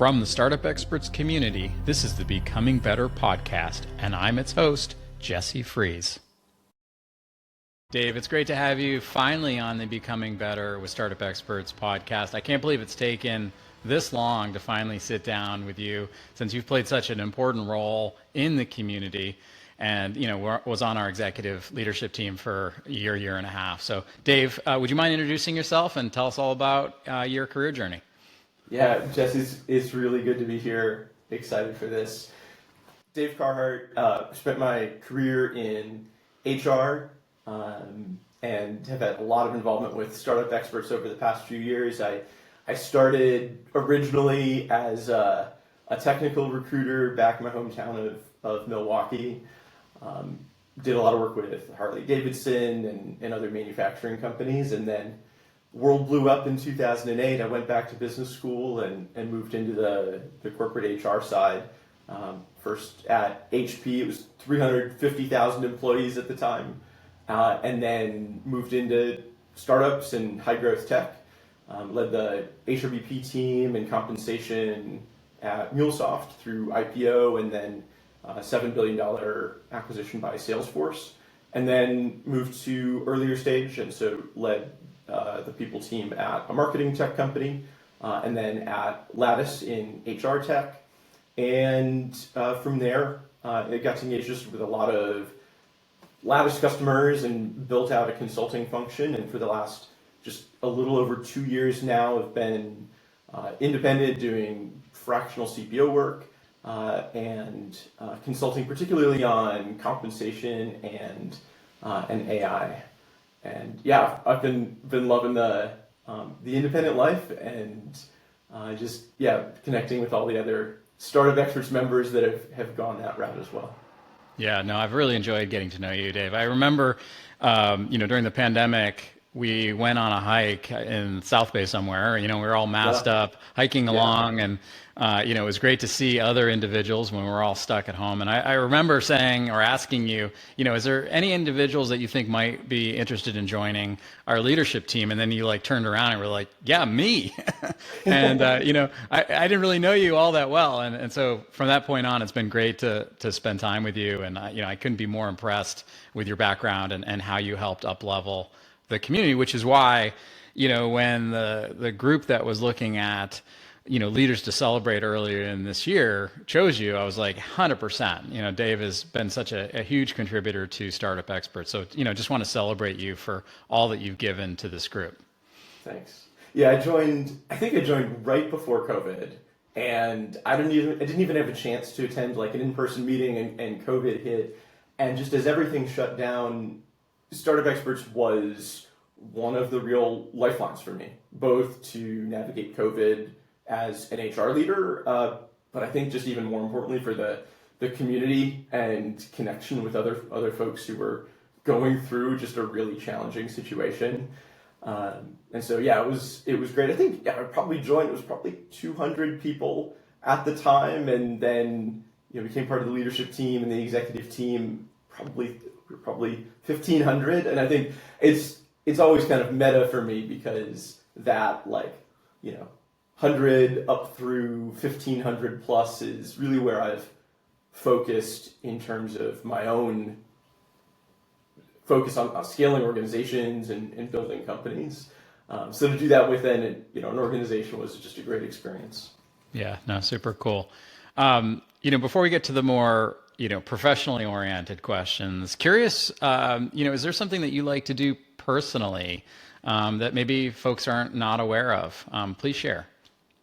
From the Startup Experts community, this is the Becoming Better podcast, and I'm its host, Jesse Fries. Dave, it's great to have you finally on the Becoming Better with Startup Experts podcast. I can't believe it's taken this long to finally sit down with you, since you've played such an important role in the community and was on our executive leadership team for a year and a half. So Dave, would you mind introducing yourself and tell us all about your career journey? Yeah, Jesse, it's really good to be here. Excited for this. Dave Carhart, spent my career in HR and have had a lot of involvement with startup experts over the past few years. I started originally as a technical recruiter back in my hometown of Milwaukee. Did a lot of work with Harley Davidson and other manufacturing companies, and then world blew up in 2008. I went back to business school and moved into the corporate HR side. First at HP, it was 350,000 employees at the time, and then moved into startups and high growth tech. Led the HRBP team and compensation at MuleSoft through IPO and then $7 billion acquisition by Salesforce, and then moved to earlier stage, and so led the people team at a marketing tech company, and then at Lattice in HR tech. And from there, I got to engage just with a lot of Lattice customers and built out a consulting function. And for the last just a little over 2 years now, I've been independent doing fractional CPO work and consulting particularly on compensation and AI. And yeah, I've been loving the independent life and connecting with all the other Startup Experts members that have gone that route as well. Yeah, no, I've really enjoyed getting to know you, Dave. I remember, during the pandemic, we went on a hike in South Bay somewhere. We were all masked up, hiking along, and it was great to see other individuals when we were all stuck at home. And I remember saying or asking you, is there any individuals that you think might be interested in joining our leadership team? And then you turned around and were like, yeah, me. And I didn't really know you all that well, and so from that point on, it's been great to spend time with you. And I couldn't be more impressed with your background and how you helped up level the community, which is why, when the group that was looking at, leaders to celebrate earlier in this year chose you, I was like 100%. Dave has been such a huge contributor to Startup Experts. So, just want to celebrate you for all that you've given to this group. Thanks. Yeah, I think I joined right before COVID, and I didn't even have a chance to attend an in-person meeting, and COVID hit. And just as everything shut down, Startup Experts was one of the real lifelines for me, both to navigate COVID as an HR leader, but I think just even more importantly for the community and connection with other folks who were going through just a really challenging situation. And so yeah, it was great. I think I probably joined. It was probably 200 people at the time, and then became part of the leadership team and the executive team. Probably 1,500, and I think it's always kind of meta for me because that 100 up through 1,500 plus is really where I've focused in terms of my own focus on scaling organizations and building companies. So to do that within an organization was just a great experience. Yeah, no, super cool. Before we get to the more professionally oriented questions, curious, is there something that you like to do personally that maybe folks aren't not aware of? Please share.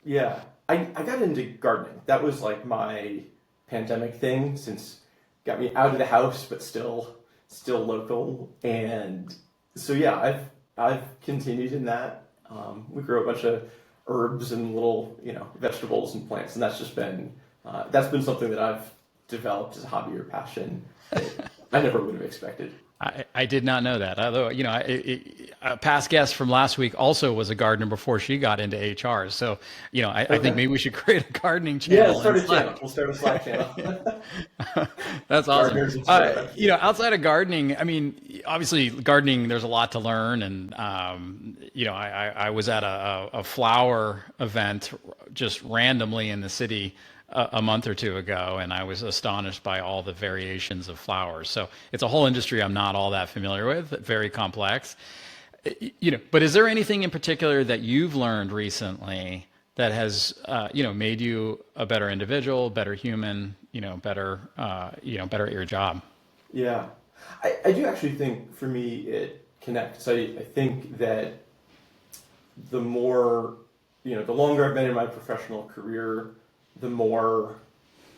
Yeah, I got into gardening. That was my pandemic thing, since got me out of the house, but still local. And so yeah, I've continued in that. We grow a bunch of herbs and little vegetables and plants, and that's been something that I've developed as a hobby or passion that I never would have expected. I did not know that. Although, a past guest from last week also was a gardener before she got into HR. So, I think Okay. maybe we should create a gardening Yeah, channel in start a channel. Slack. We'll start a Slack channel. That's awesome. Gardeners and startups. Outside of gardening, I mean, obviously gardening, there's a lot to learn. And, I was at a flower event just randomly in the city a month or two ago, and I was astonished by all the variations of flowers. So it's a whole industry I'm not all that familiar with, very complex. But is there anything in particular that you've learned recently that has, made you a better individual, better human, better at your job? Yeah. I do actually think for me it connects. I think that the more, the longer I've been in my professional career, the more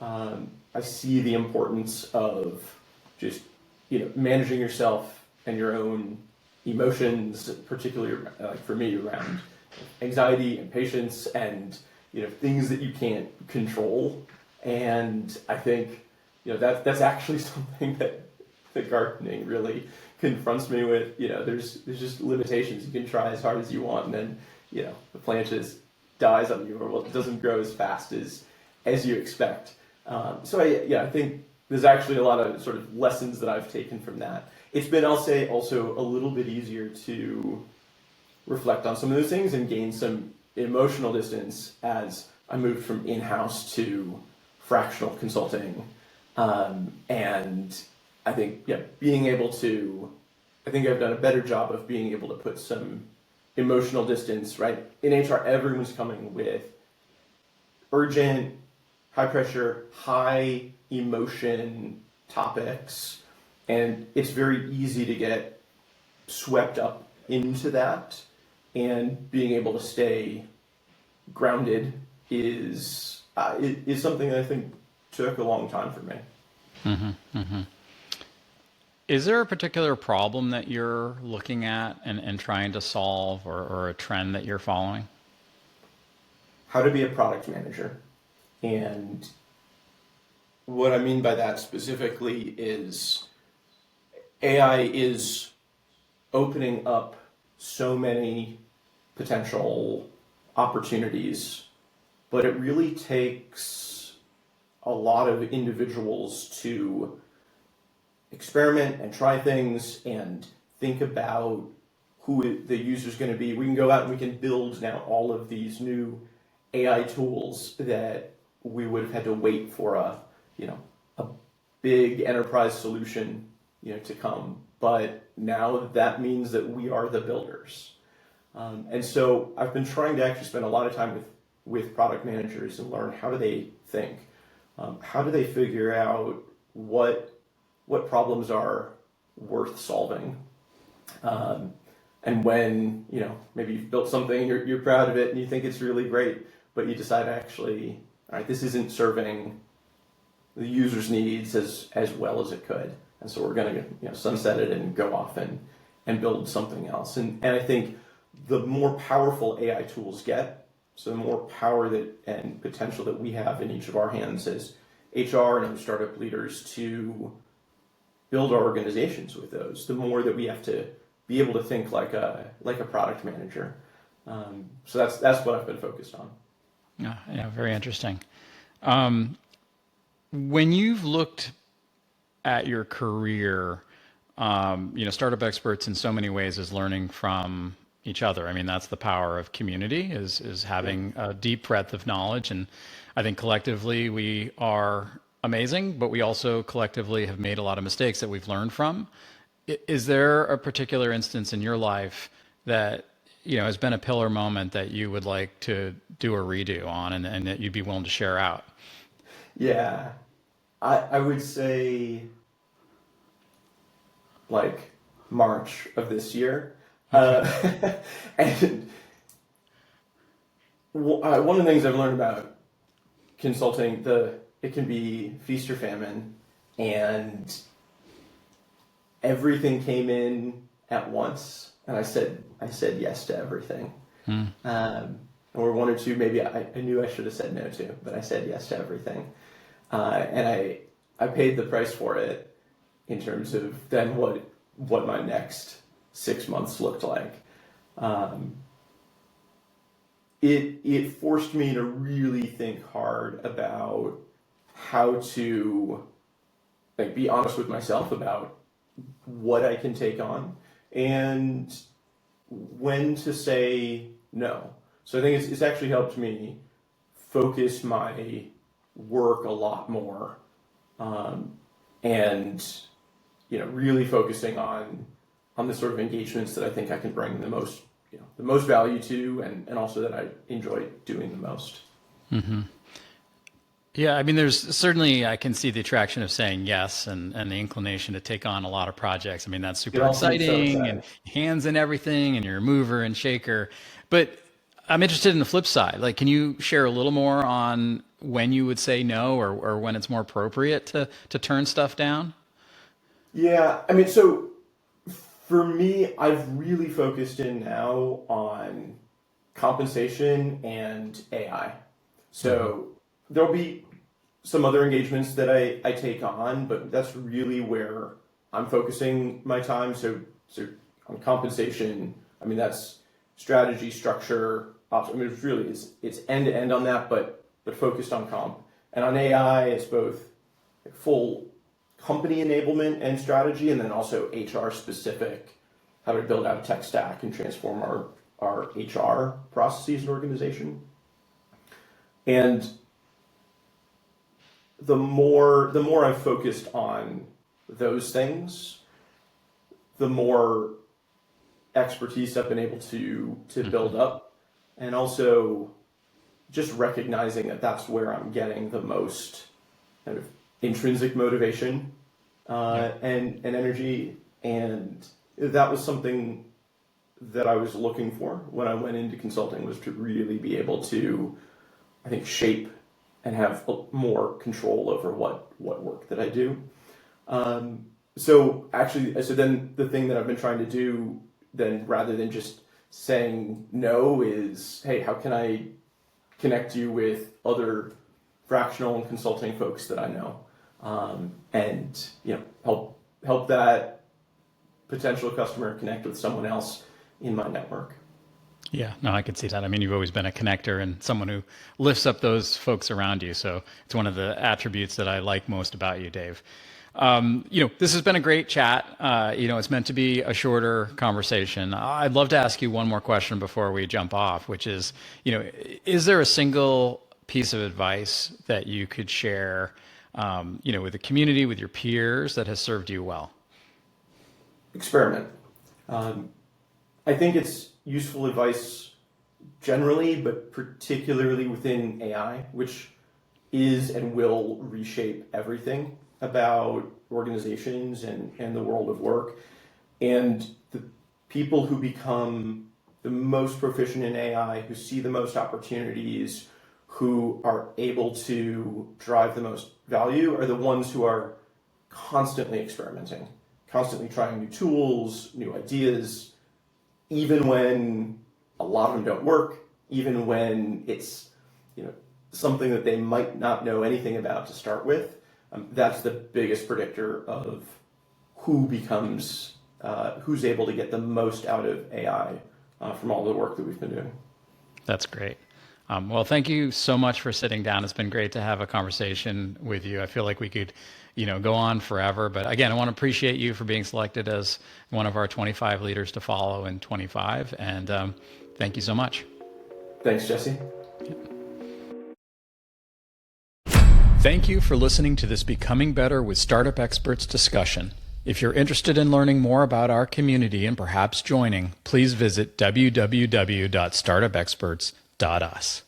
I see the importance of just, managing yourself and your own emotions, particularly like for me around anxiety and patience and, things that you can't control. And I think, that's actually something that gardening really confronts me with. There's just limitations. You can try as hard as you want, and then, the plant just dies on you, or well, it doesn't grow as fast as you expect. So I think there's actually a lot of sort of lessons that I've taken from that. It's been, I'll say, also a little bit easier to reflect on some of those things and gain some emotional distance as I moved from in-house to fractional consulting. And I think, I think I've done a better job of being able to put some emotional distance, right? In HR, everyone's coming with urgent, high pressure, high emotion topics. And it's very easy to get swept up into that. And being able to stay grounded is something that I think took a long time for me. Is there a particular problem that you're looking at and trying to solve, or a trend that you're following? How to be a product manager. And what I mean by that specifically is AI is opening up so many potential opportunities, but it really takes a lot of individuals to experiment and try things and think about who the user is going to be. We can go out and we can build now all of these new AI tools that we would have had to wait for a big enterprise solution, to come. But now that means that we are the builders. And so I've been trying to actually spend a lot of time with product managers and learn, how do they think? How do they figure out what problems are worth solving? And when, maybe you've built something, you're proud of it and you think it's really great, but you decide actually, all right, this isn't serving the user's needs as well as it could. And so we're going to sunset it and go off and build something else. And I think the more powerful AI tools get, so the more power and potential that we have in each of our hands as HR and other startup leaders to build our organizations with those, the more that we have to be able to think like a product manager. So that's what I've been focused on. Yeah, very interesting. When you've looked at your career, Startup Experts in so many ways is learning from each other. I mean, that's the power of community, is having a deep breadth of knowledge. And I think collectively we are amazing, but we also collectively have made a lot of mistakes that we've learned from. Is there a particular instance in your life that has been a pillar moment that you would like to do a redo on, and that you'd be willing to share out? Yeah, I would say like March of this year. And one of the things I've learned about consulting, it can be feast or famine, and everything came in at once, and I said yes to everything. Or one or two maybe I knew I should have said no to, but I said yes to everything. And I paid the price for it in terms of then what what my next 6 months looked like. It forced me to really think hard about how to be honest with myself about what I can take on and when to say no. So I think it's actually helped me focus my work a lot more, and really focusing on the sort of engagements that I think I can bring the most value to, and also that I enjoy doing the most. Mm-hmm. Yeah, I mean, there's certainly, I can see the attraction of saying yes and the inclination to take on a lot of projects. I mean, that's super exciting and hands in everything and you're a mover and shaker. But I'm interested in the flip side. Like, can you share a little more on when you would say no, or when it's more appropriate to turn stuff down? Yeah, I mean, so for me, I've really focused in now on compensation and AI. So there'll be some other engagements that I take on, but that's really where I'm focusing my time. So on compensation, I mean, that's strategy, structure, ops. I mean, it's end to end on that, but focused on comp. And on AI, it's both full company enablement and strategy, and then also HR specific, how to build out a tech stack and transform our HR processes and organization. And the more I've focused on those things, the more expertise I've been able to build up, and also just recognizing that that's where I'm getting the most kind of intrinsic motivation and energy. And that was something that I was looking for when I went into consulting, was to really be able to, I think, shape and have more control over what work that I do. So then the thing that I've been trying to do then, rather than just saying no, is, hey, how can I connect you with other fractional and consulting folks that I know, and help that potential customer connect with someone else in my network. Yeah, no, I could see that. I mean, you've always been a connector and someone who lifts up those folks around you. So it's one of the attributes that I like most about you, Dave. This has been a great chat. It's meant to be a shorter conversation. I'd love to ask you one more question before we jump off, which is, is there a single piece of advice that you could share, with the community, with your peers, that has served you well? Experiment. I think it's useful advice generally, but particularly within AI, which is and will reshape everything about organizations and the world of work. And the people who become the most proficient in AI, who see the most opportunities, who are able to drive the most value, are the ones who are constantly experimenting, constantly trying new tools, new ideas, even when a lot of them don't work, even when it's something that they might not know anything about to start with. That's the biggest predictor of who's able to get the most out of AI from all the work that we've been doing. That's great. Well, thank you so much for sitting down. It's been great to have a conversation with you. I feel like we could, go on forever. But again, I want to appreciate you for being selected as one of our 25 leaders to follow in 25. And thank you so much. Thanks, Jesse. Thank you for listening to this Becoming Better with Startup Experts discussion. If you're interested in learning more about our community and perhaps joining, please visit www.startupexperts.us.